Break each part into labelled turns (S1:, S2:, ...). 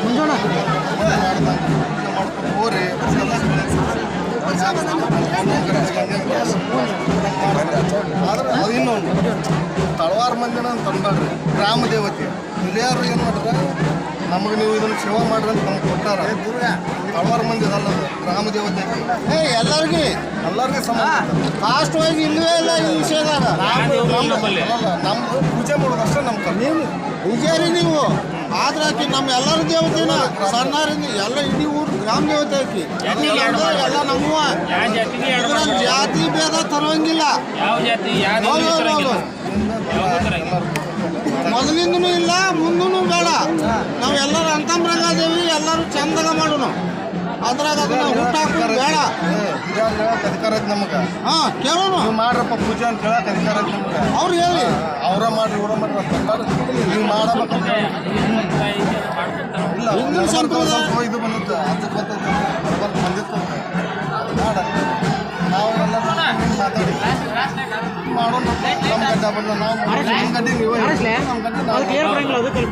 S1: ಮುಂಜಾನೆ
S2: ಹೋರಿ ಆದ್ರೆ ಅದು ಇನ್ನೊಂದು ತಳವಾರ ಮಂದಿನ ತಂದ್ಬೇಡ್ರಿ ಗ್ರಾಮ ದೇವತೆ ಹಿರಿಯರು ಏನು ಮಾಡ್ರೆ ನಮಗೆ ನೀವು ಇದನ್ನು ಸೇವಾ ಮಾಡ್ರಿ ಅಂತ ನಮ್ಗೆ ಕೊಟ್ಟಾರ ತಳವಾರ ಮಂದಿ ಅದಲ್ಲ ಗ್ರಾಮ ದೇವತೆ ಎಲ್ಲರಿಗೆ ಸಂಬಂಧ
S1: ಫಾಸ್ಟ್ ಆಗಿ ಇಲ್ಲವೇ ಇಲ್ಲ ಈ ವಿಷಯದಾಗ
S2: ನಮ್ದು ಪೂಜೆ ಮಾಡೋದು ಅಷ್ಟೇ ನಮ್ಮ ಕರ್ಮ.
S1: ನೀವು ಪೂಜಾರಿ ನೀವು ಆದ್ರೆ ಆಕಿ ನಮ್ಮ ಎಲ್ಲರ ದೇವತೆನ ಸಣ್ಣರಿಂದ ಎಲ್ಲ ಇಡೀ ಊರು ಗ್ರಾಮ ದೇವತೆ ಆಕಿ ಎಲ್ಲ ನಮ್ಮವ ಇದ್ರಲ್ಲಿ ಜಾತಿ ಭೇದ ತರುವಂಗಿಲ್ಲ ಮೊದಲಿಂದನೂ ಇಲ್ಲ ಮುಂದೂ ಬೇಡ ನಾವು ಎಲ್ಲರೂ ಅಂತಂಬ್ರಂಗಾದೇವಿ ಎಲ್ಲರೂ ಚಂದಾಗ ಮಾಡೋಣ ಅದ್ರಾಗ ಅದನ್ನ ಊಟ ಹಾಕೋದು ಬೇಡ
S2: ಹಿರಿಯರು ಹೇಳಕ್ಕೆ ಅಧಿಕಾರ ಐತೆ ನಮಗೆ
S1: ಹಾಂ ಕೇಳೋಣ
S2: ನೀವು ಮಾಡ್ರಪ್ಪ ಪೂಜೆ ಅಂತ ಹೇಳಕ್ಕೆ ಅಧಿಕಾರ ಐತೆ ನಮಗೆ
S1: ಅವ್ರು ಹೇಳಿ
S2: ಅವರ ಮಾಡ್ರಿ ಇವರ ಮಾಡ್ರಿ ಅಂತ ನೀವು ಮಾಡಬೇಕಂತ ಇಲ್ಲ
S1: ಹಿಂದಿನ ಸಂಪ್ರದಾಯ
S2: ಸ್ವಲ್ಪ ಇದು ಬಂದಿತ್ತು ಅದು ಬಂದಿತ್ತು ಮಾಡ ನಾವೆಲ್ಲ ಮಾತಾಡಿ ಮಾಡೋಣ ನಮ್ಮ ಗಡ್ಡ ಬಂದ ನಾವು ನಮ್ಮ ಗಡ್ಡೆ ನೀವು ನಮ್ಮ ಗಡ್ಡೆ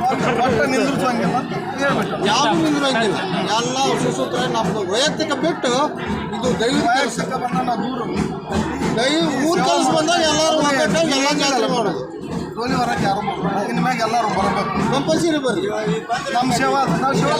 S2: ಒಟ್ಟು ನಿಂದಿರ್ಸಂಗಿಲ್ಲ ಅಂತ ಹೇಳ್ಬಿಟ್ಟು
S1: ಯಾವುದು ನಿಂದಿರಂಗಿಲ್ಲ ಎಲ್ಲ ಸುಸೂತ್ರ ನಮ್ದು ವೈಯಕ್ತಿಕ ಬಿಟ್ಟು ಇದು ದೈವಿಕ ಕೆಲಸ
S2: ಬಂದ ನಾವು ದೂರ
S1: ಊರ್ ಕೆಲಸ ಬಂದಾಗ ಎಲ್ಲರೂ ಒಗ್ಗಟ್ಟಾಗಿ ಎಲ್ಲ ಜಾತ್ರೆ ಮಾಡೋದು
S2: ಟೋಲಿ ಹೊರಗೆ ಯಾರು ಇನ್ನು ಮ್ಯಾಗ ಎಲ್ಲರೂ ಬರಬೇಕು
S1: ಕಂಪಲ್ಸರಿ ಬರ್ರಿ
S2: ನಮ್ಮ ಸೇವಾ ನಾವು ಸೇವಾ